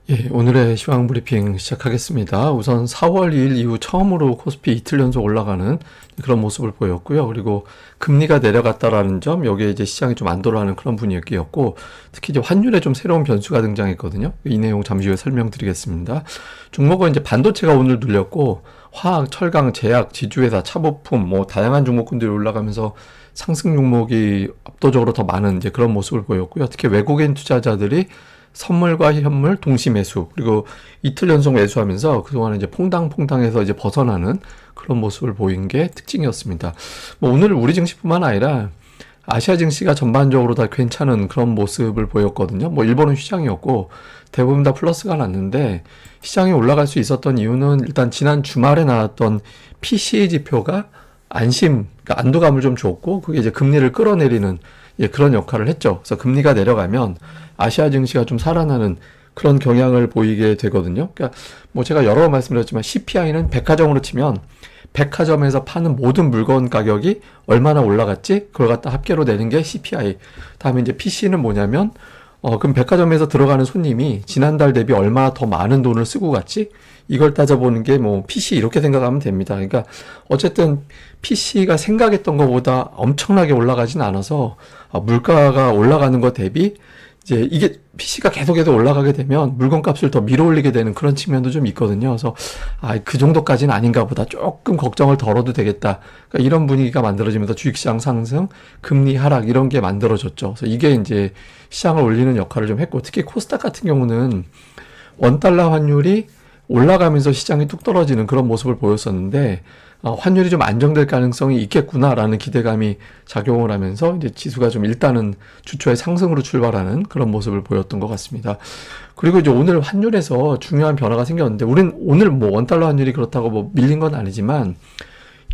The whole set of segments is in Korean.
예, 오늘의 시황 브리핑 시작하겠습니다. 우선 4월 2일 이후 처음으로 코스피 이틀 연속 올라가는 그런 모습을 보였고요. 그리고 금리가 내려갔다라는 점, 여기에 이제 시장이 좀 안도하는 그런 분위기였고, 특히 이제 환율에 좀 새로운 변수가 등장했거든요. 이 내용 잠시 후에 설명드리겠습니다. 종목은 이제 반도체가 오늘 눌렸고, 화학, 철강, 제약, 지주회사, 차부품, 다양한 종목군들이 올라가면서 상승 종목이 압도적으로 더 많은 이제 그런 모습을 보였고요. 특히 외국인 투자자들이 선물과 현물 동시 매수, 그리고 이틀 연속 매수하면서 그동안 이제 퐁당퐁당해서 이제 벗어나는 그런 모습을 보인 게 특징이었습니다. 오늘 우리 증시뿐만 아니라 아시아 증시가 전반적으로 다 괜찮은 그런 모습을 보였거든요. 일본은 휴장이었고 대부분 다 플러스가 났는데, 시장이 올라갈 수 있었던 이유는 일단 지난 주말에 나왔던 PCE 지표가 그러니까 안도감을 좀 줬고, 그게 이제 금리를 끌어내리는 그런 역할을 했죠. 그래서 금리가 내려가면 아시아 증시가 좀 살아나는 그런 경향을 보이게 되거든요. 그러니까 제가 여러 번 말씀드렸지만 CPI는 백화점으로 치면 백화점에서 파는 모든 물건 가격이 얼마나 올라갔지? 그걸 갖다 합계로 내는 게 CPI. 다음에 이제 PC는 뭐냐면 그럼 백화점에서 들어가는 손님이 지난달 대비 얼마나 더 많은 돈을 쓰고 갔지? 이걸 따져보는 게 PC 이렇게 생각하면 됩니다. 그러니까 어쨌든 PC가 생각했던 것보다 엄청나게 올라가진 않아서 물가가 올라가는 것 대비 이제 이게 PC가 계속해서 올라가게 되면 물건값을 더 밀어올리게 되는 그런 측면도 좀 있거든요. 그래서 그 정도까지는 아닌가 보다, 조금 걱정을 덜어도 되겠다, 그러니까 이런 분위기가 만들어지면서 주식시장 상승, 금리 하락 이런 게 만들어졌죠. 그래서 이게 이제 시장을 올리는 역할을 좀 했고, 특히 코스닥 같은 경우는 원달러 환율이 올라가면서 시장이 뚝 떨어지는 그런 모습을 보였었는데, 환율이 좀 안정될 가능성이 있겠구나라는 기대감이 작용을 하면서 이제 지수가 좀 일단은 주초에 상승으로 출발하는 그런 모습을 보였던 것 같습니다. 그리고 이제 오늘 환율에서 중요한 변화가 생겼는데, 우린 오늘 원달러 환율이 그렇다고 밀린 건 아니지만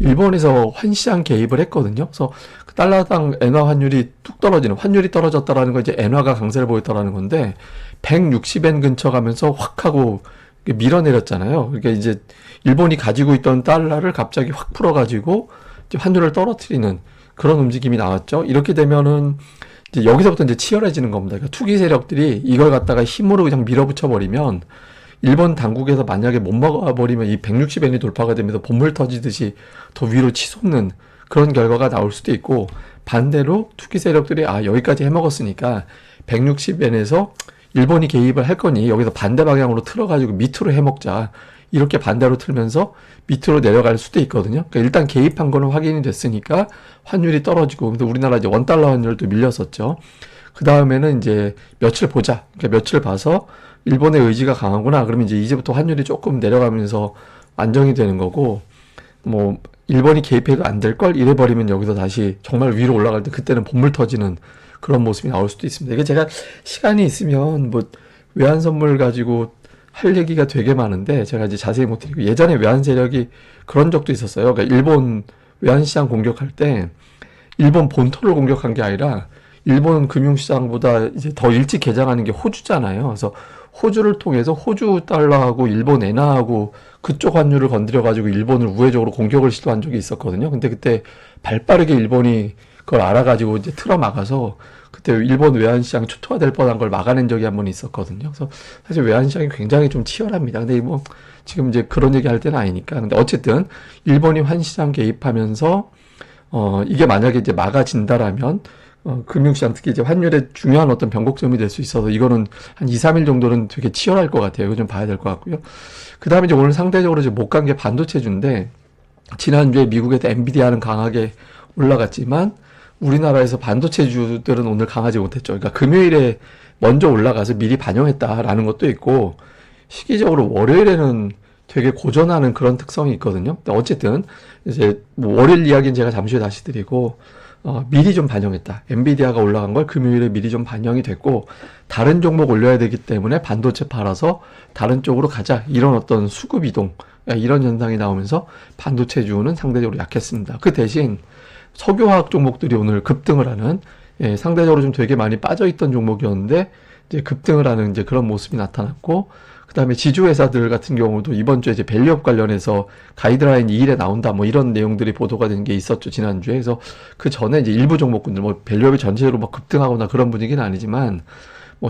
일본에서 환시장 개입을 했거든요. 그래서 그 달러당 엔화 환율이 뚝 떨어지는, 환율이 떨어졌다라는 건 이제 엔화가 강세를 보였다라는 건데, 160엔 근처 가면서 확 하고 밀어내렸잖아요. 그러니까 이제 일본이 가지고 있던 달러를 갑자기 확 풀어가지고 이제 환율을 떨어뜨리는 그런 움직임이 나왔죠. 이렇게 되면은 이제 여기서부터 이제 치열해지는 겁니다. 그러니까 투기 세력들이 이걸 갖다가 힘으로 그냥 밀어붙여 버리면, 일본 당국에서 만약에 못 막아버리면 이 160엔이 돌파가 되면서 본물 터지듯이 더 위로 치솟는 그런 결과가 나올 수도 있고, 반대로 투기 세력들이 여기까지 해먹었으니까 160엔에서 일본이 개입을 할 거니 여기서 반대 방향으로 틀어가지고 밑으로 해먹자, 이렇게 반대로 틀면서 밑으로 내려갈 수도 있거든요. 그러니까 일단 개입한 거는 확인이 됐으니까 환율이 떨어지고, 근데 우리나라 이제 원달러 환율도 밀렸었죠. 그 다음에는 이제 며칠 보자, 그러니까 며칠 봐서 일본의 의지가 강하구나, 그러면 이제부터 환율이 조금 내려가면서 안정이 되는 거고, 일본이 개입해도 안 될 걸 이래버리면 여기서 다시 정말 위로 올라갈 때 그때는 본물 터지는 그런 모습이 나올 수도 있습니다. 이게 제가 시간이 있으면 외환 선물 가지고 할 얘기가 되게 많은데 제가 이제 자세히 못 드리고, 예전에 외환 세력이 그런 적도 있었어요. 그러니까 일본 외환 시장 공격할 때 일본 본토를 공격한 게 아니라 일본 금융시장보다 이제 더 일찍 개장하는 게 호주잖아요. 그래서 호주를 통해서 호주 달러하고 일본 엔화하고 그쪽 환율을 건드려가지고 일본을 우회적으로 공격을 시도한 적이 있었거든요. 근데 그때 발빠르게 일본이 그걸 알아가지고 이제 틀어막아서 그때 일본 외환시장 초토화될 뻔한 걸 막아낸 적이 한 번 있었거든요. 그래서 사실 외환시장이 굉장히 좀 치열합니다. 근데 지금 이제 그런 얘기 할 때는 아니니까. 근데 어쨌든 일본이 환시장 개입하면서 이게 만약에 이제 막아진다라면 금융시장, 특히 이제 환율의 중요한 어떤 변곡점이 될 수 있어서 이거는 한 2, 3일 정도는 되게 치열할 것 같아요. 이거 좀 봐야 될 것 같고요. 그 다음에 이제 오늘 상대적으로 이제 못 간 게 반도체주인데, 지난주에 미국에서 엔비디아는 강하게 올라갔지만 우리나라에서 반도체주들은 오늘 강하지 못했죠. 그러니까 금요일에 먼저 올라가서 미리 반영했다라는 것도 있고, 시기적으로 월요일에는 되게 고전하는 그런 특성이 있거든요. 어쨌든 이제 월요일 이야기는 제가 잠시 후에 다시 드리고, 미리 좀 반영했다. 엔비디아가 올라간 걸 금요일에 미리 좀 반영이 됐고, 다른 종목 올려야 되기 때문에 반도체 팔아서 다른 쪽으로 가자, 이런 어떤 수급 이동, 이런 현상이 나오면서 반도체주는 상대적으로 약했습니다. 그 대신 석유화학 종목들이 오늘 급등을 하는, 상대적으로 좀 되게 많이 빠져있던 종목이었는데 이제 급등을 하는 이제 그런 모습이 나타났고, 그 다음에 지주회사들 같은 경우도 이번 주에 이제 밸류업 관련해서 가이드라인 2일에 나온다, 이런 내용들이 보도가 된 게 있었죠, 지난주에. 그래서 그 전에 이제 일부 종목군들, 밸류업이 전체적으로 급등하거나 그런 분위기는 아니지만,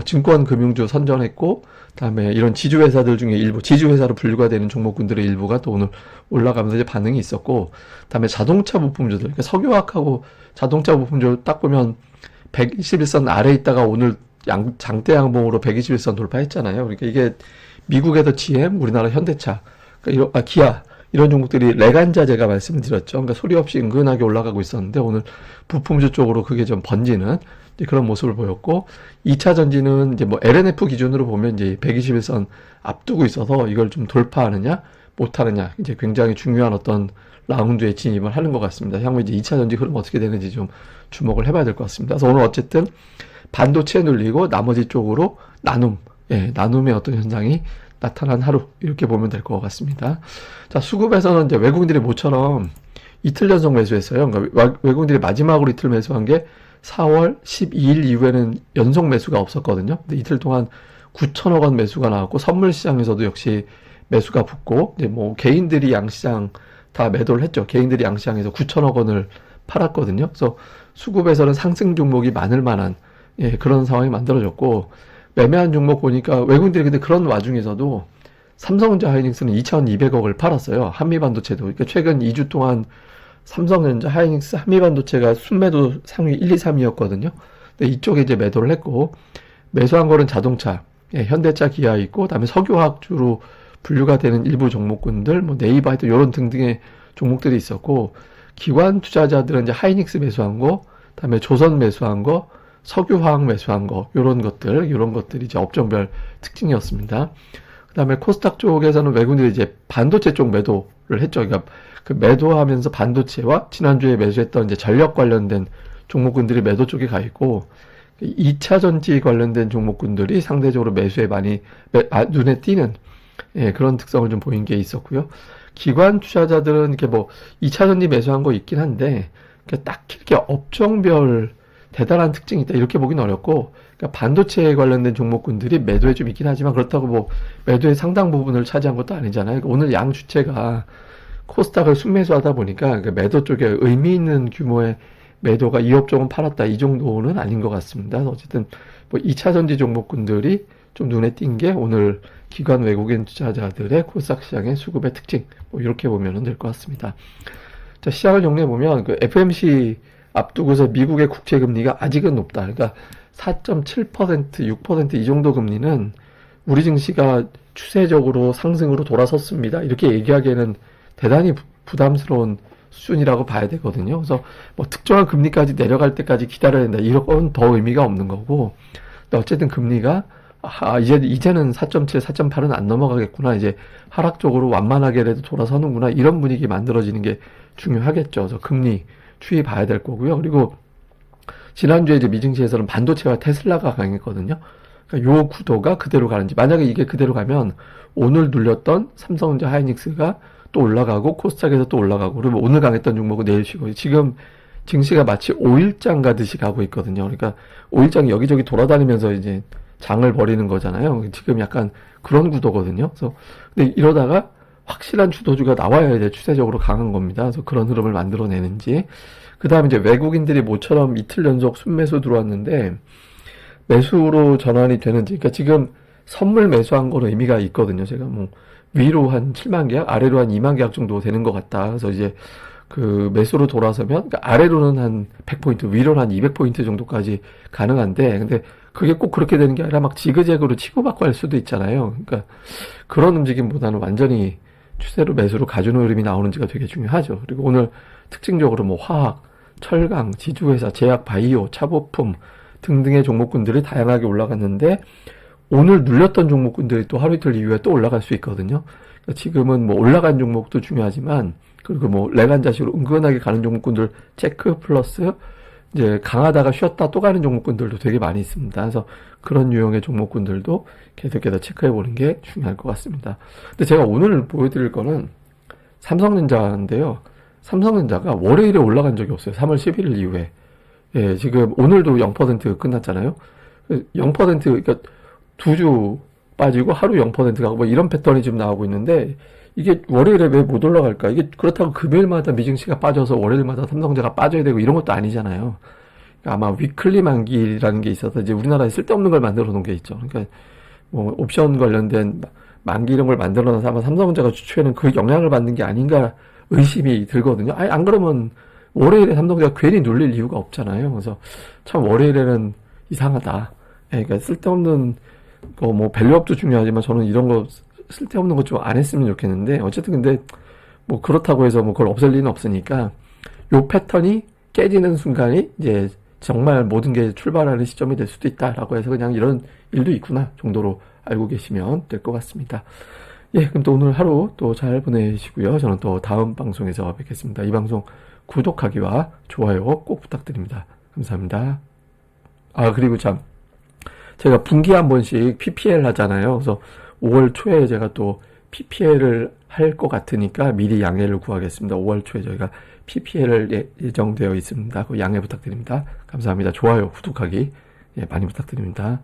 증권 금융주 선전했고, 그다음에 이런 지주회사들 중에 일부, 지주회사로 분류가 되는 종목군들의 일부가 또 오늘 올라가면서 이제 반응이 있었고, 그다음에 자동차 부품주들, 그러니까 석유화학하고 자동차 부품주 딱 보면 121선 아래 있다가 오늘 장대 양봉으로 121선 돌파했잖아요. 그러니까 이게 미국에도 GM, 우리나라 현대차, 그러니까 기아, 이런 종목들이 레간자 제가 말씀드렸죠. 그러니까 소리 없이 은근하게 올라가고 있었는데 오늘 부품주 쪽으로 그게 좀 번지는 그런 모습을 보였고, 2차 전지는 이제 뭐 LNF 기준으로 보면 이제 121선 앞두고 있어서 이걸 좀 돌파하느냐 못하느냐 이제 굉장히 중요한 어떤 라운드에 진입을 하는 것 같습니다. 향후 이제 2차 전지 흐름 어떻게 되는지 좀 주목을 해봐야 될 것 같습니다. 그래서 오늘 어쨌든 반도체에 눌리고 나머지 쪽으로 나눔의 어떤 현상이 나타난 하루, 이렇게 보면 될 것 같습니다. 자, 수급에서는 이제 외국인들이 모처럼 이틀 연속 매수했어요. 그러니까 외국인들이 마지막으로 이틀 매수한 게 4월 12일 이후에는 연속 매수가 없었거든요. 근데 이틀 동안 9천억 원 매수가 나왔고, 선물 시장에서도 역시 매수가 붙고, 이제 뭐 개인들이 양시장 다 매도를 했죠. 개인들이 양시장에서 9천억 원을 팔았거든요. 그래서 수급에서는 상승 종목이 많을 만한 그런 상황이 만들어졌고, 매매한 종목 보니까 외국인들이 근데 그런 와중에서도 삼성전자 하이닉스는 2,200억을 팔았어요. 한미반도체도. 그러니까 최근 2주 동안 삼성전자 하이닉스 한미반도체가 순매도 상위 1, 2, 3위였거든요. 근데 이쪽에 이제 매도를 했고, 매수한 거는 자동차, 현대차, 기아 있고, 그다음에 석유화학주로 분류가 되는 일부 종목군들, 뭐 네이버 하여튼 이런 등등의 종목들이 있었고, 기관 투자자들은 이제 하이닉스 매수한 거, 그다음에 조선 매수한 거, 석유화학 매수한 거, 이런 것들이 이제 업종별 특징이었습니다. 그 다음에 코스닥 쪽에서는 외국인들이 이제 반도체 쪽 매도를 했죠. 그러니까 그 매도하면서 반도체와 지난주에 매수했던 이제 전력 관련된 종목군들이 매도 쪽에 가 있고, 2차 전지 관련된 종목군들이 상대적으로 매수에 많이 눈에 띄는 그런 특성을 좀 보인 게 있었고요. 기관 투자자들은 이렇게 뭐 2차 전지 매수한 거 있긴 한데, 딱히 이렇게 업종별 대단한 특징이 있다 이렇게 보기는 어렵고, 그러니까 반도체에 관련된 종목군들이 매도에 좀 있긴 하지만 그렇다고 뭐 매도의 상당 부분을 차지한 것도 아니잖아요. 그러니까 오늘 양 주체가 코스닥을 순매수하다 보니까 그 매도 쪽에 의미 있는 규모의 매도가 이 업종은 팔았다 이 정도는 아닌 것 같습니다. 어쨌든 뭐 2차 전지 종목군들이 좀 눈에 띈 게 오늘 기관 외국인 투자자들의 코스닥 시장의 수급의 특징, 뭐 이렇게 보면 될 것 같습니다. 자, 시장을 정리해 보면 그 FMC 앞두고서 미국의 국채 금리가 아직은 높다. 그러니까 4.7%, 6% 이 정도 금리는 우리 증시가 추세적으로 상승으로 돌아섰습니다. 이렇게 얘기하기에는 대단히 부담스러운 수준이라고 봐야 되거든요. 그래서 뭐 특정한 금리까지 내려갈 때까지 기다려야 된다. 이런 건 더 의미가 없는 거고. 근데 어쨌든 금리가 이제는 4.7, 4.8은 안 넘어가겠구나. 이제 하락 쪽으로 완만하게라도 돌아서는구나. 이런 분위기 만들어지는 게 중요하겠죠. 그래서 금리 추이 봐야 될 거고요. 그리고 지난주에 이제 미증시에서는 반도체와 테슬라가 강했거든요. 그러니까 요 구도가 그대로 가는지, 만약에 이게 그대로 가면 오늘 눌렸던 삼성전자 하이닉스가 또 올라가고 코스닥에서 또 올라가고, 그리고 오늘 강했던 종목은 내일 쉬고, 지금 증시가 마치 5일장 가듯이 가고 있거든요. 그러니까 5일장이 여기저기 돌아다니면서 이제 장을 벌이는 거잖아요. 지금 약간 그런 구도거든요. 그래서 근데 이러다가 확실한 주도주가 나와야 이제 추세적으로 강한 겁니다. 그래서 그런 흐름을 만들어내는지. 그 다음에 이제 외국인들이 모처럼 이틀 연속 순매수 들어왔는데 매수로 전환이 되는지. 그러니까 지금 선물 매수한 거는 의미가 있거든요. 제가 뭐 위로 한 7만 계약, 아래로 한 2만 계약 정도 되는 것 같다. 그래서 이제 그 매수로 돌아서면, 그러니까 아래로는 한 100포인트, 위로는 한 200포인트 정도까지 가능한데, 근데 그게 꼭 그렇게 되는 게 아니라 막 지그재그로 치고받고 할 수도 있잖아요. 그러니까 그런 움직임보다는 완전히 추세로 매수로 가주는 흐름이 나오는지가 되게 중요하죠. 그리고 오늘 특징적으로 뭐 화학, 철강, 지주회사, 제약, 바이오, 차보품 등등의 종목군들이 다양하게 올라갔는데, 오늘 눌렸던 종목군들이 또 하루 이틀 이후에 또 올라갈 수 있거든요. 그러니까 지금은 뭐 올라간 종목도 중요하지만, 그리고 뭐 레간자식으로 은근하게 가는 종목군들 체크 플러스 이제 강하다가 쉬었다 또 가는 종목군들도 되게 많이 있습니다. 그래서 그런 유형의 종목군들도 계속해서 체크해 보는 게 중요할 것 같습니다. 근데 제가 오늘 보여드릴 거는 삼성전자인데요. 삼성전자가 월요일에 올라간 적이 없어요. 3월 11일 이후에. 예, 지금 오늘도 0% 끝났잖아요. 0% 그러니까 2주 빠지고 하루 0% 가고 뭐 이런 패턴이 지금 나오고 있는데, 이게 월요일에 왜 못 올라갈까? 이게 그렇다고 금요일마다 미증시가 빠져서 월요일마다 삼성전자가 빠져야 되고 이런 것도 아니잖아요. 그러니까 아마 위클리 만기라는 게 있어서 이제 우리나라에 쓸데없는 걸 만들어 놓은 게 있죠. 그러니까 뭐 옵션 관련된 만기 이런 걸 만들어놔서 아마 삼성전자가 주초에는 그 영향을 받는 게 아닌가 의심이 들거든요. 아니, 안 그러면 월요일에 삼성전자가 괜히 눌릴 이유가 없잖아요. 그래서 참 월요일에는 이상하다. 예, 그러니까 쓸데없는 거 뭐 밸류업도 중요하지만 저는 이런 거 쓸데없는 거 좀 안 했으면 좋겠는데 어쨌든 근데 뭐 그렇다고 해서 뭐 그걸 없앨 리는 없으니까 요 패턴이 깨지는 순간이 이제 정말 모든 게 출발하는 시점이 될 수도 있다라고 해서 그냥 이런 일도 있구나 정도로 알고 계시면 될 것 같습니다. 예, 그럼 또 오늘 하루 또 잘 보내시고요. 저는 또 다음 방송에서 뵙겠습니다. 이 방송 구독하기와 좋아요 꼭 부탁드립니다. 감사합니다. 아, 그리고 참, 제가 분기에 한 번씩 PPL 하잖아요. 그래서 5월 초에 제가 또 PPL을 할 것 같으니까 미리 양해를 구하겠습니다. 5월 초에 저희가 PPL을 예정되어 있습니다. 그 양해 부탁드립니다. 감사합니다. 좋아요, 구독하기 많이 부탁드립니다.